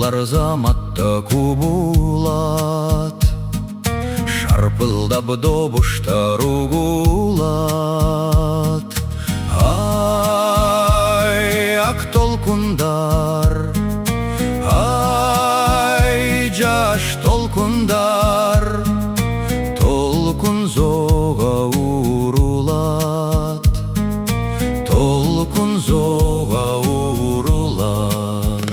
Аңғарлар заматта кубулат, шарпылдап добуштар угулат. Ай, ак толкундар, ай, жаш толкундар, толкун зоға урулат, толкун зоға урулат.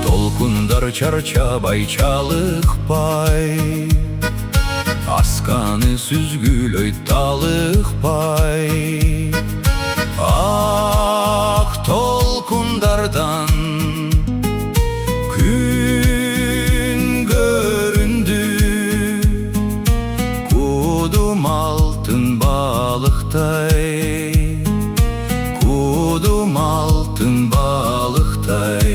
Толкундар чарчабай чалықпай, асканы сүзгүлөй талықпай. Ак толкундардан күн көрүндү, кудум алтын балыктай, кудум алтын балыктай.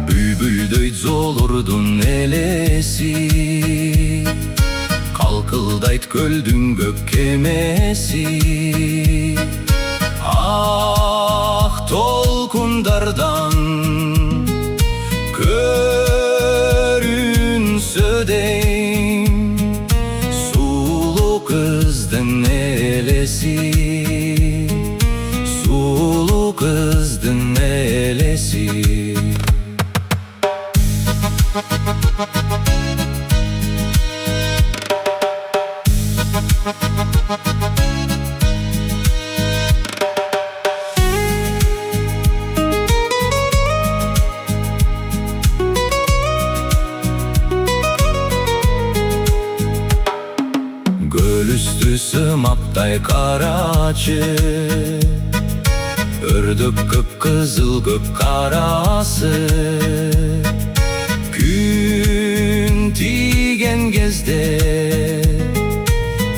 Bülbülдөй золурдун элеси, калкылдайт көлдүн көк кемеси. Ак толкундардан көрүнсө дейм, сулуу кыздын элеси, сулуу кыздын элеси. Göl üstü sımapтай карачы, өрдөк кып-кызыл көк карасы. Күн тиген кезде,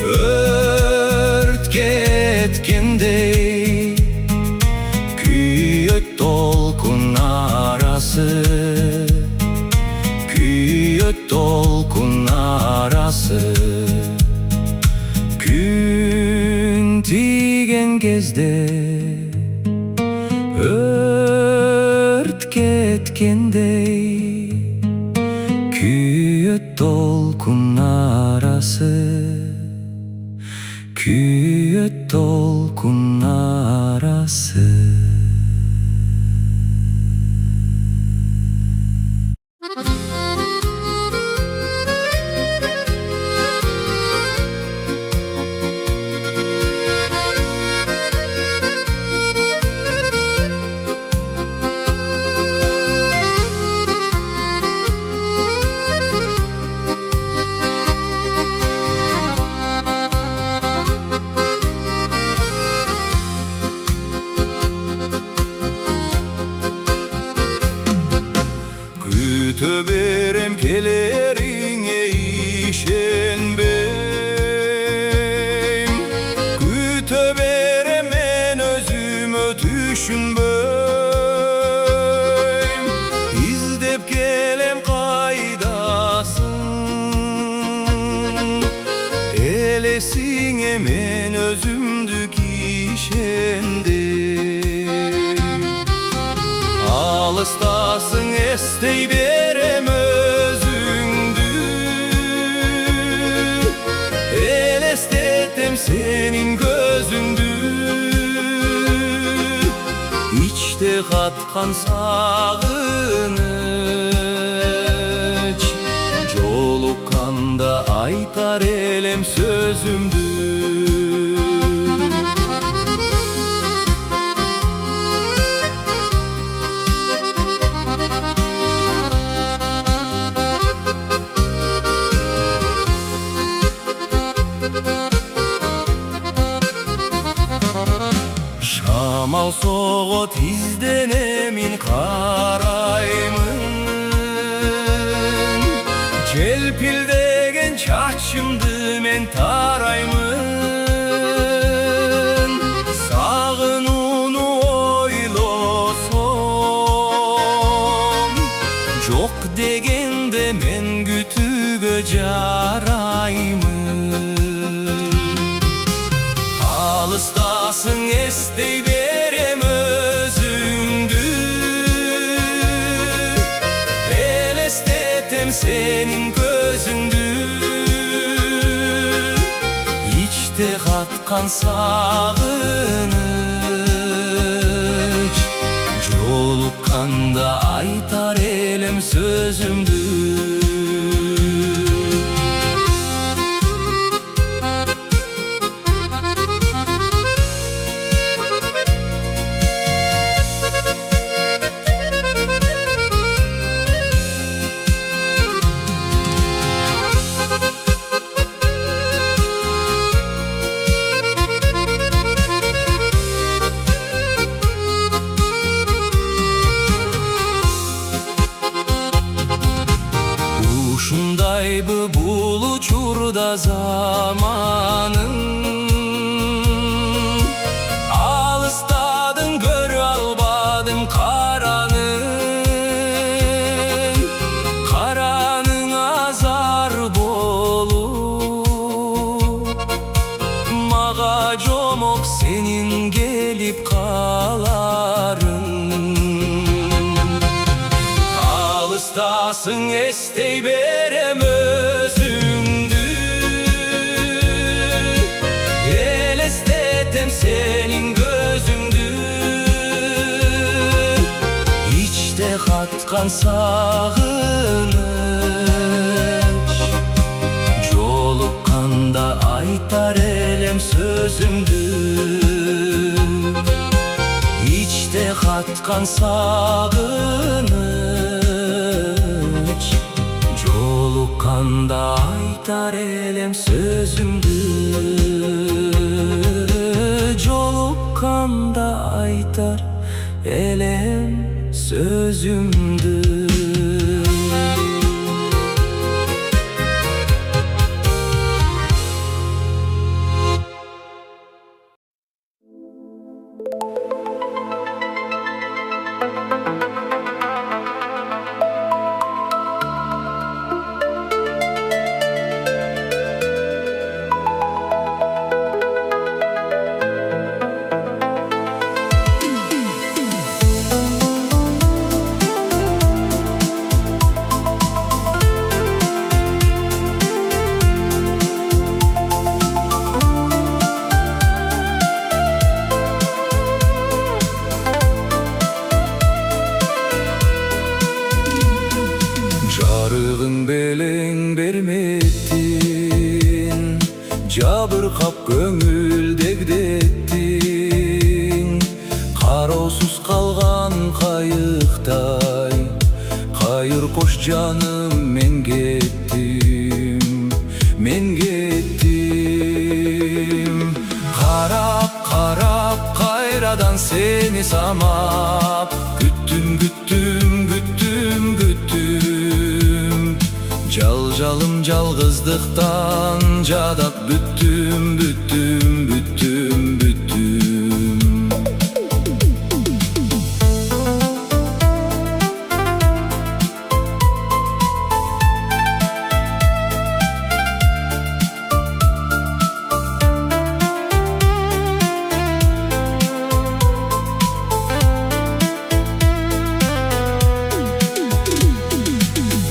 өрт кеткендей, күйөт толкун арасы, күйөт толкун арасы. Күн тиген кезде, өрт кеткендей, күйөт толкун арасы, күйөт толкун арасы. Күтө берем келериңе ишенбейм, күтө берем мен өзүмө түшүнбөйм. Издеп келем кайдасың, элесиңе мен өзүмдү кишендим. Алыстасың, эстей берем өзүңдү, элестетем сенин көзүңдү. Ичте каткан сагыныч, жолукканда айтар элем сөзүмдү. Шамал соғот изденемин қараймын. Желпілдеген чачымды мен тараймын. Сағынуну ойлосом, жоқ дегенде мен күтүүгө жараймын. Алыстасың, эстей берем өзүңдү, элестетем сенин көзүңдү. Ичте каткан сагыныч, жолукканда айтар элем сөзүмдү. Ушундайбы бул учурда заманың, алыстадың, көрө албадың караның азар болуп. Мага жомок сенин келип каларың. Алыстасың, эстей берем өзүңдү, элестетем сенин көзүңдү. Ичте каткан сагыныч, жолукканда айтар элем сөзүмдү. Ичте каткан сагыныч, жолукканда айтар элем сөзүмдү. Жолукканда айтар элем сөзүмдү. Жарығың белең берметтин, жабыркап көңүл дегдеттин. Кароосуз калган кайыктай, кайыр кош жаным мен кеттим, мен кеттим. Карап, карап, кайрадан сени самап, күттүм, күттүм, күттүм, күттүм. Жалжалым жалгыздыктан жадап бүттүм, бүттүм, бүттүм, бүттүм.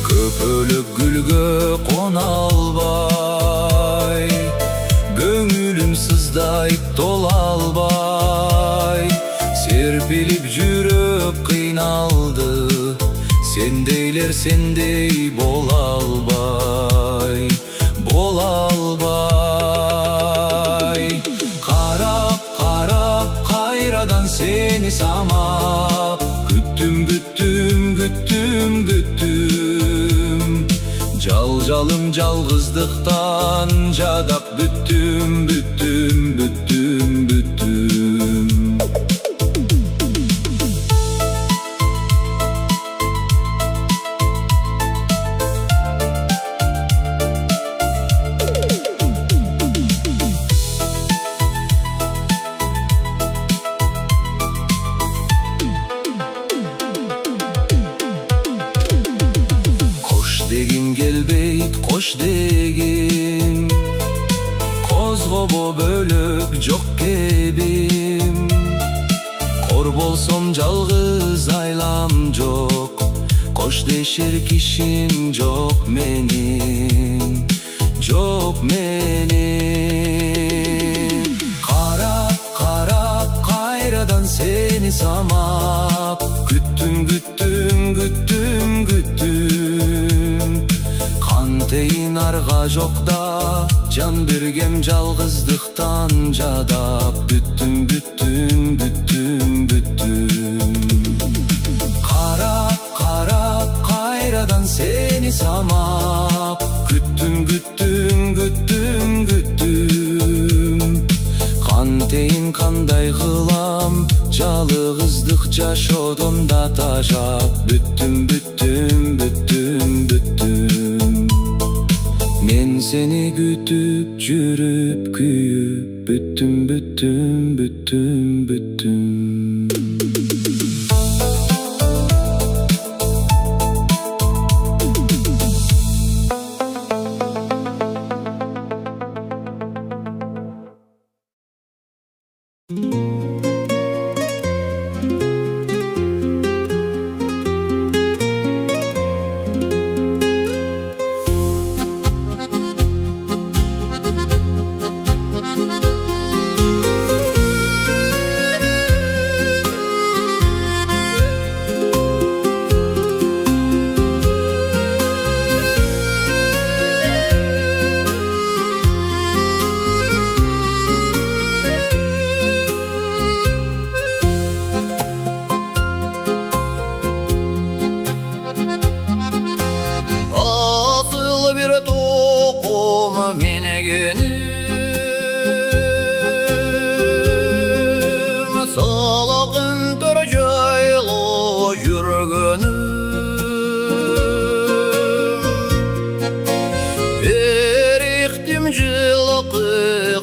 Көпөлүк гүлгө кона албай, көңүлүм сыздайып тола албай. Серпилип жүрөк кыйналды, сендейлер сендей бола албай, бола албай. Карап, карап, кайрадан сени самап, күттүм, күттүм, күттүм, күттүм. Жалжалым жалгыздыктан жадап бүттүм, бүттүм, бүттүм, бүттүм. koş degin. Kozgobo bölük jok kebim. Kor bolsam жалгыз aylam jok. Koş deşer kişim jok menin, jok menin. Qarap qarap kayradan seni samap, küttüm küttüm küttüm küttüm. Kanteyin arga jokda, can bergem жалгыздыктан жадап, büttüm büttüm büttüm büttüm. Qarap qarap kayradan seni samap, küttüm küttüm küttüm küttüm. Kanteyin kanday kılam, жалгыздык жашоодон да тажап, büttüm büttüm büttüm büttüm. Men seni gütüp жүрüp kүйüp, büttüm büttüm büttüm büttüm.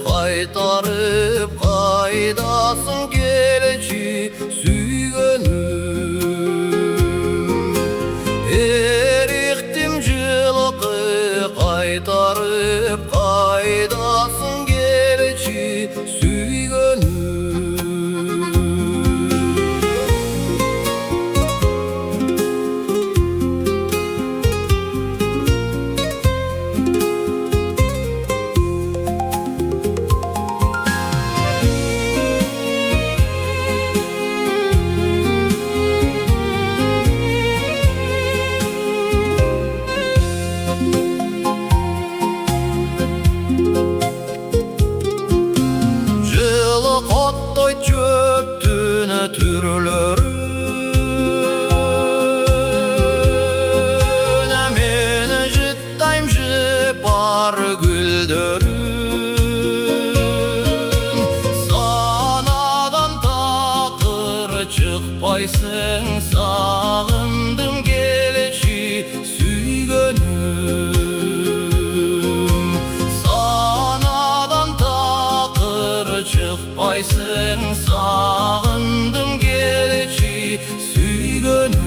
Kaytarıp kaydasın geleci süygönüm. Eriktim cılıkı kaytarıp kaydasın geleci süygönüm. Çöktüğüne türlörüne meni jittayım jipar güldörüm. Sanadan takır çıkpaysın, sağındım geleci süygönüm. Sanadan takır çıkpaysın, sağındım geleci süygönüm.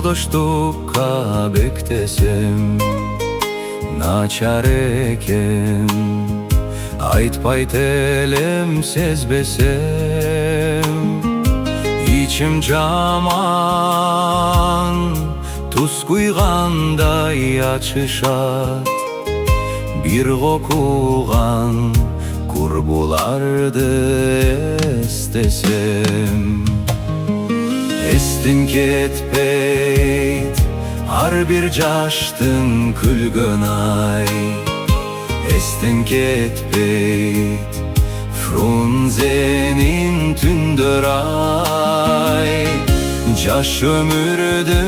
Yoldaşlıkka bektesem Naçar eken Aytpay telem sezbesem İçim jaman Tuz kuyganday açışat Bir kokugan kurbulardı estesem Estin ketpeyt har bir jaştın külgön ay Estin ketpeyt frunzenin tündör ay Jaş ömürdün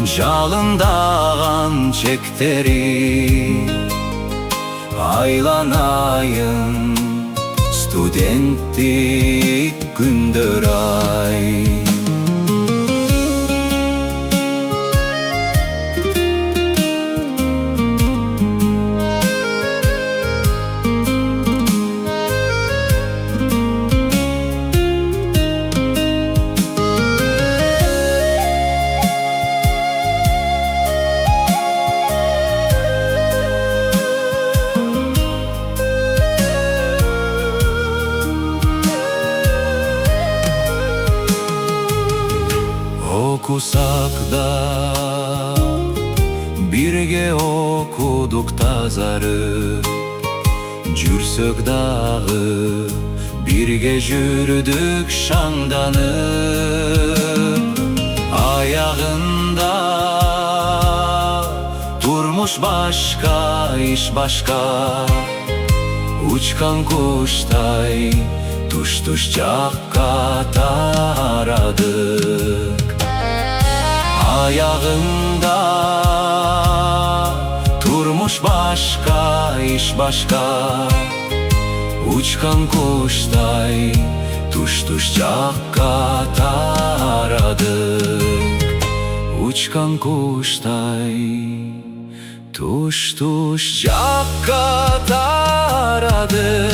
jalındağan çekteri Aylanayın studentlik gündör ay Okusak da birge okuduk tazarıp Jürsök dağı birge jürdük şandanıp Ayağında durmuş başka iş başka Uçkan kuştay tuş tuş çakka taradık Ayağında durmuş başka iş başka Uçkan kuştay tuş tuş çakka taradık Uçkan kuştay tuş tuş çakka taradık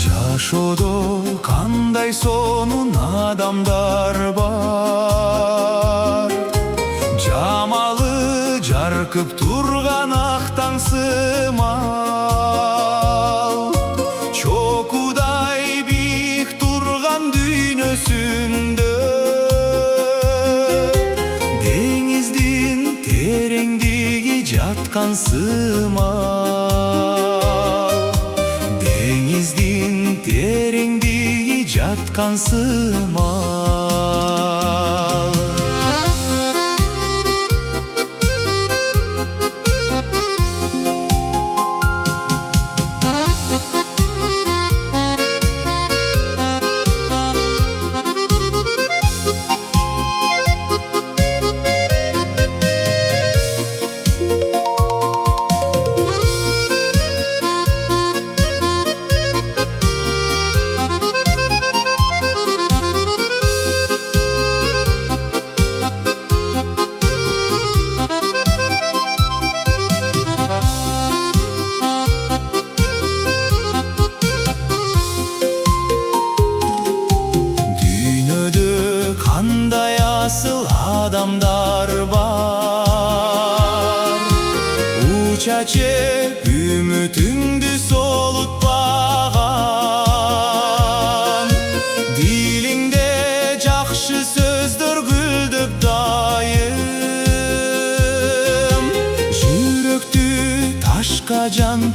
Жашоодо кандай сонун адамдар бар Жамалы жаркып турган ак таң сымал Чокудай бийик турган дүйнөсүндө Деңиздин тереңдиги жаткан сымал Деңиздин тереңдиги жаткан сымал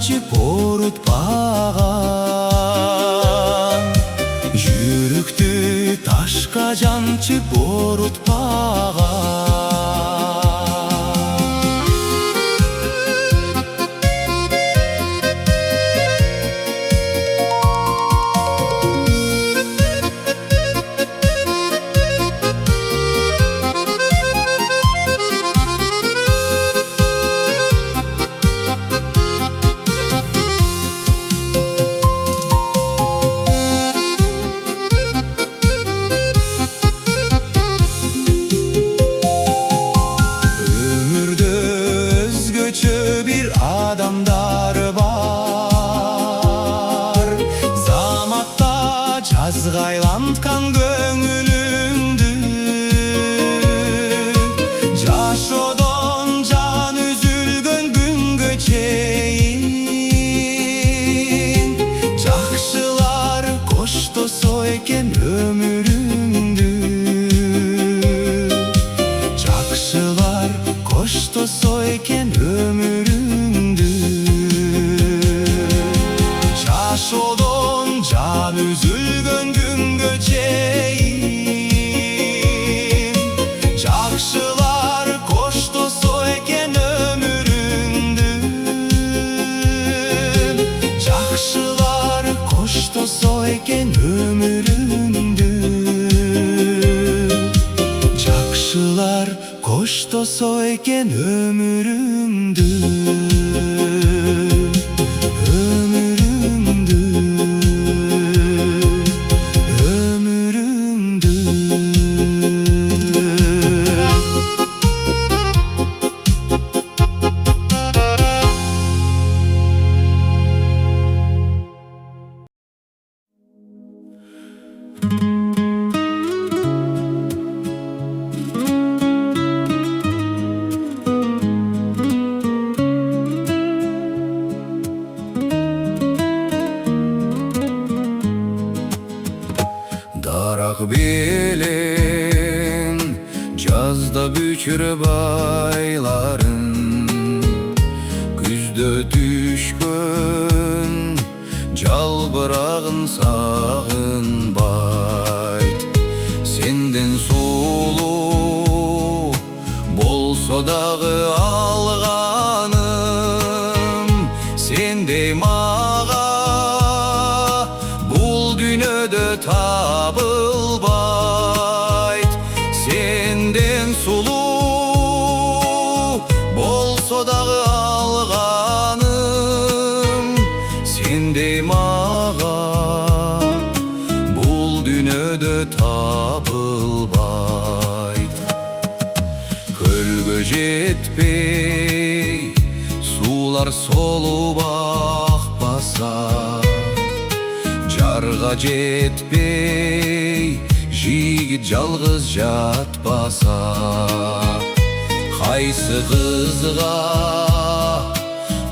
жанчып орутпаган, жүрөктү ташка жанчып орутпаган. Адамдар бар, заматта жазгайланткан көңүлүңдү, жашоодон жан үзүлгөн күнгө чейин, жакшылар коштосо экен өмүрүңдү, жакшылар коштосо экен өмүрүңдү. Жашоодон жан үзүлгөн күнгө чейин, жакшылар коштосо экен өмүрүңдү, жакшылар коштосо экен өмүрүңдү, жакшылар коштосо экен өмүрүңдү. Дарак белең жазда бүчүр байларын, күздө түшкөн жалбырагын сагынбайт. Сенден сулуу болсо дагы алганым, сендей мага бул дүйнөдө табылбайт. Сенден сулуу болсо дагы алганым, сендей мага бул дүйнөдө табылбайт. Көлгө жетпей суулар солуп акпаса, жарга жетпей жигит жалгыз жатпаса, кайсы кызга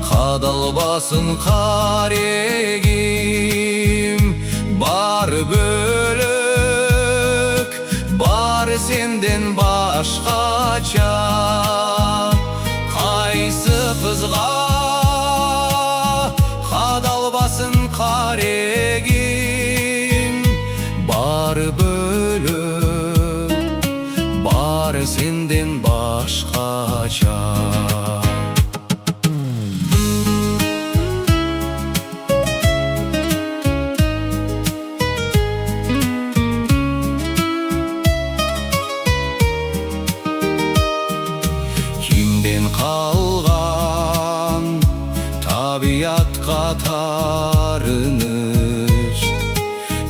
кадалбасын карегим. Бар бөлөк, бар сенден башкача, кайсы кызга кадалбасын карегим. Бар бөлөк, бар сенден башкача. Кимден калган табиятка тарыныш,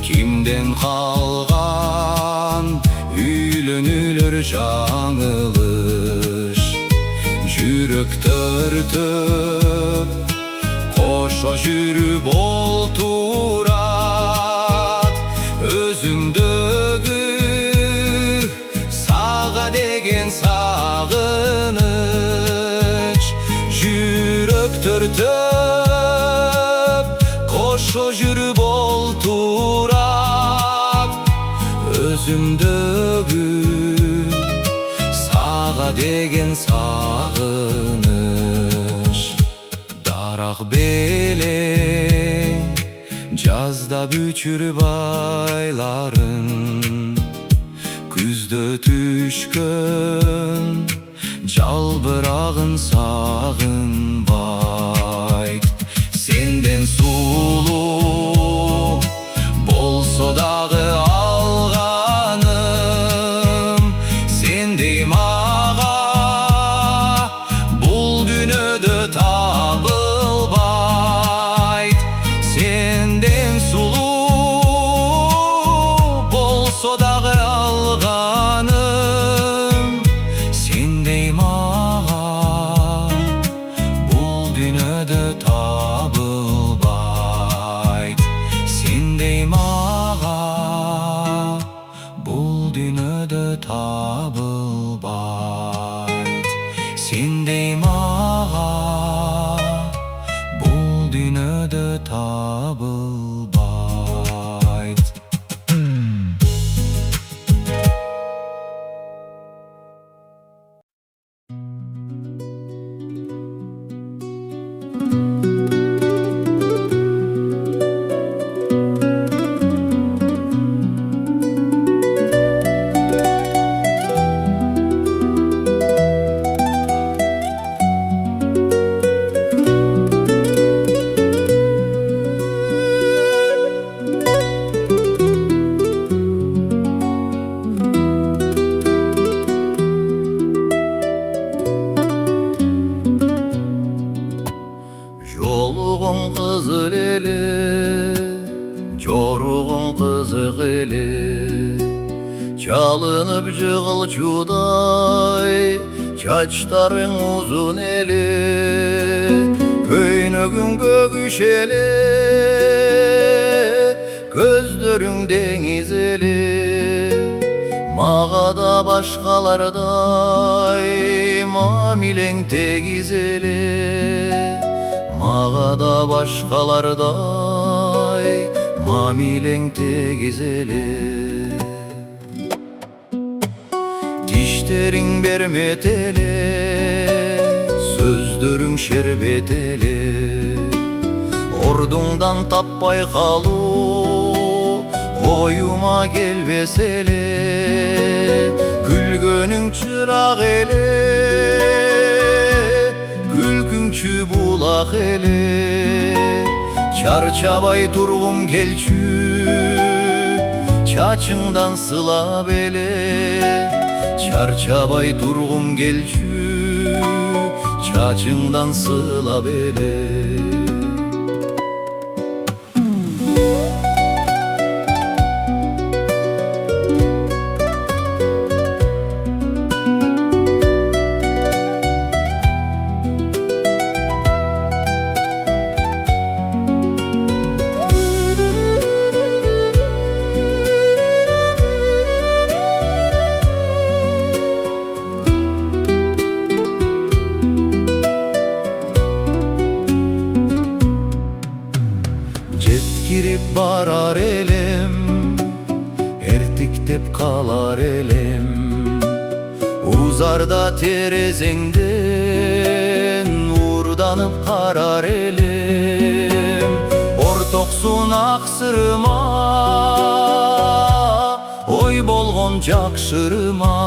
кимден калган үйлөнүүлөр жаңылыш. Жүрөк төртөп кошо жүрүп олтурат, өзүңдөгү сага деген сагыныч. Жүрөк төртөп кошо жүрүп олтурат, өзүңдөгү сага деген сагыныч. Дарак Yazda büçür bayların, küzde tüşkön Çalbırağın sağın bay. Senden sulu bolsa dağı alganım, sendeyim ağa bul dünödö tabılbayt. Senden sulu bolsa dağı alganım, sendeyim ağa bul dünödö tabılbayt. Sendeyim ağa bul dünödö tabılbayt. Sendeyim ağa bul dünödö tabılbayt. Yoluğun kızıl eli, çoruğun kızık eli, çalınıp jığılçuday çaçların uzun eli, köynөгүң gögüşeli, gözlörüň deniz eli. Mağa da başkalarday mamileň tegiz eli. Mağa da başkalarday mamileň tegiz eli. Dişleriň bermet eli, sözlörüň şerbet eli. Ordungdan tappay kaluu koyuma gelbes eli. Gülgönüň çıraq eli, gülküňçü bulak eli. Çarçabay turgum gelçü, çaçıňdan sılap eli. Çarçabay turgum gelçü, çaçıňdan sılap eli. Girip barar elim, ertiktep kalar elim. Uzarda terezengden uğurdanıp karar elim. Ortoksun aksırıma, oy bolgon jakşırıma.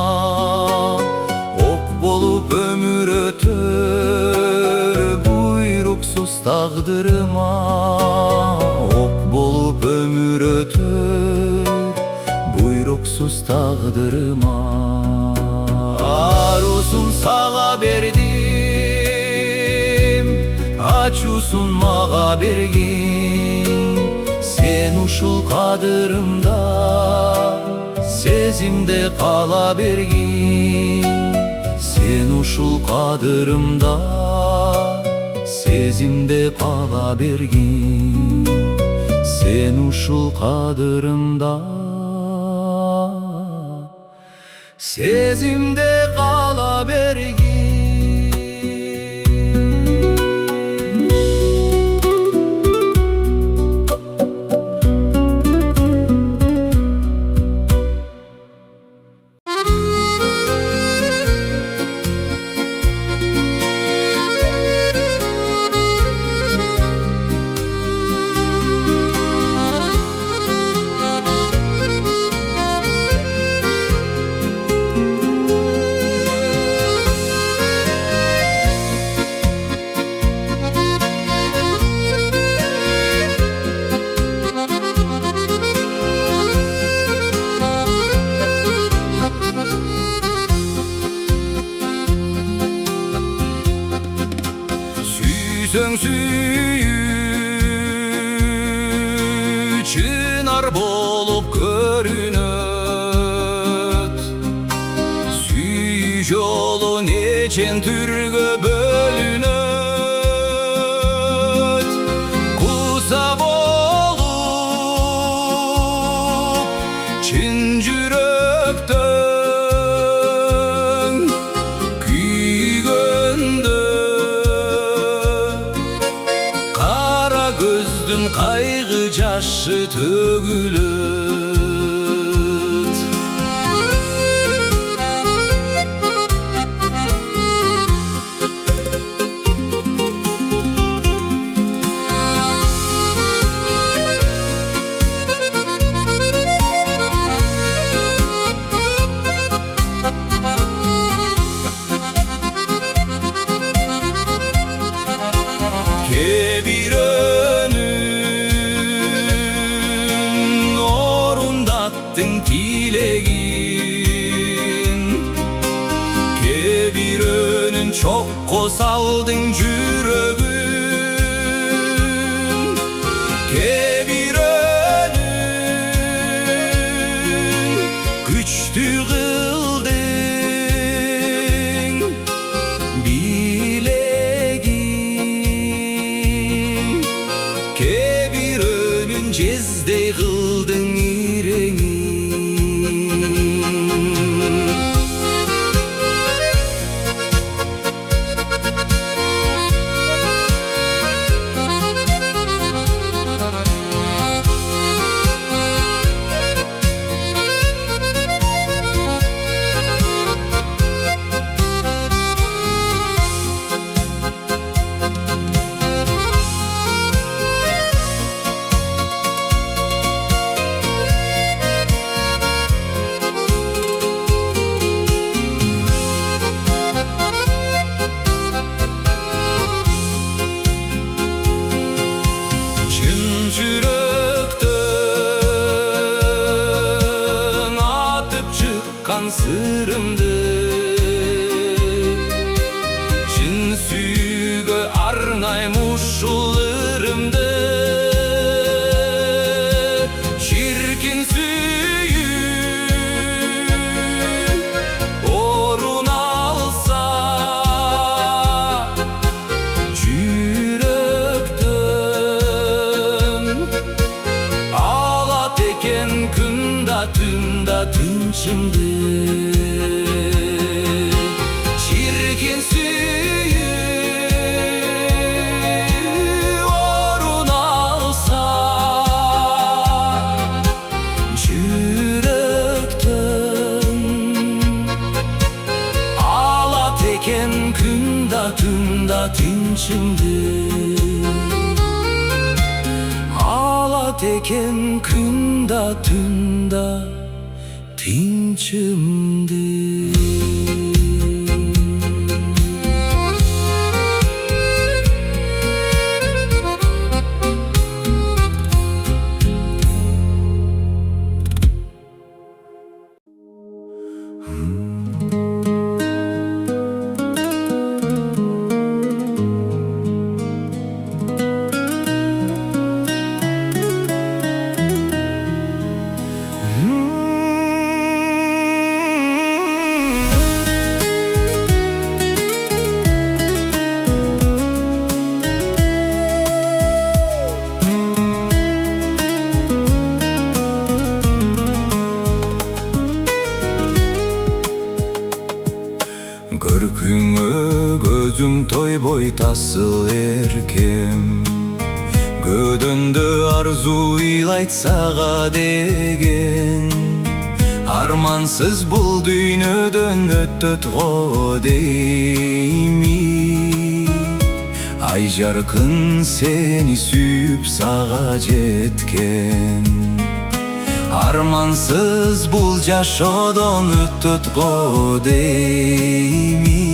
Ok bolup ömür ötür, buyruksuz tağdırıma. Ok bolup ömür ötür, buyruksuz tağdırıma. Arusun sağa berdim, açusun mağa bergin. Sen uşul kadırımda, sezimde kala bergin. Sen uşul kadırımda, sezimde kala bergin. Sen uşul kadırımda, sezimde kala bergin. yar bolup görünöt. Süy jolu neçen türgө bölünöt. Kusa bolup çin жүрөктөн күйгөндө, кара көздүн кайгы жашы төгүлөт. Kebirönün orundattın tilegin. Kebirönün çokko saldın жүрөгүн. Kebirönün güçtü kıldın bilegin. Kebirönün jezdey kıldın ireğin. Жүрөктөн атып чыккан сырымды, чын сүйгө арнайм ушул ырымды. Чиркин сүйүү орун алса жүрөктөн, алат экен күн да түн да тынчымды. Чиркин сүйүү орун алса жүрөктөн, алат экен күн да түн да тынчымды. Alat eken gün da tün da tinçimdi. Көркүңө көзүң тойбой тасыл эркем, көдөндө арзу ыйлайт сага деген. Армансыз бул дүйнөдөн өтөт го дейми. Ай жаркын сени сүйүп сага жеткен. Армансыз бул жашоодон өтөт го дейми.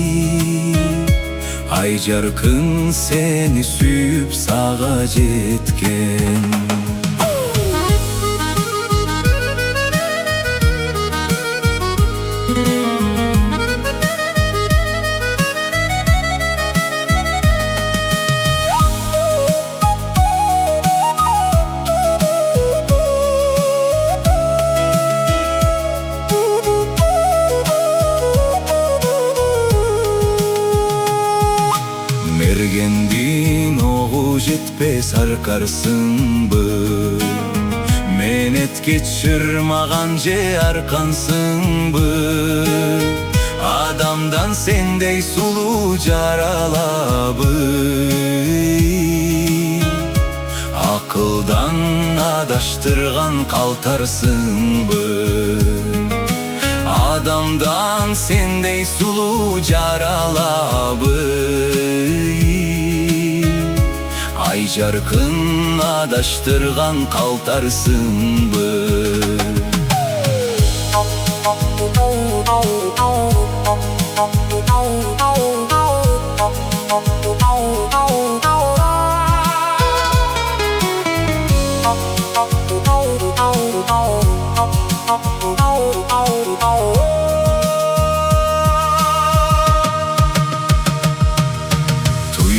Ай жаркын сени сүйүп сага жеткен. kaltarsınbı. Menet geçirmagan je arkansınbı. Adamdan sendey sulu jaralabı. Akıldan adaştırgan kaltarsınbı. Adamdan sendey sulu jaralabı. Ay jarkın adaştırgan kaltarsınbı.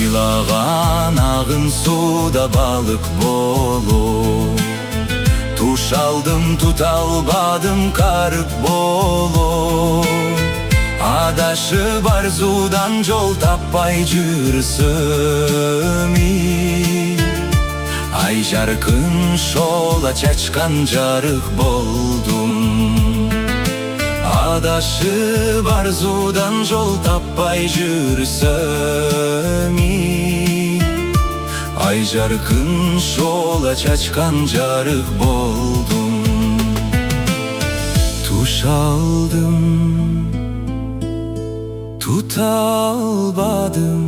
Tuylağan ağın suda balık bolu. Tuş aldım tut albadım karık bolu. Adaşı barzudan jol tappay jürsömi. Ay jarkın şola çaçkan jarık boldum. Adaşı barzudan jol tappay jürsömi. Ay jarkın şola çaçkan jarık boldum. Tuş aldım tut albadım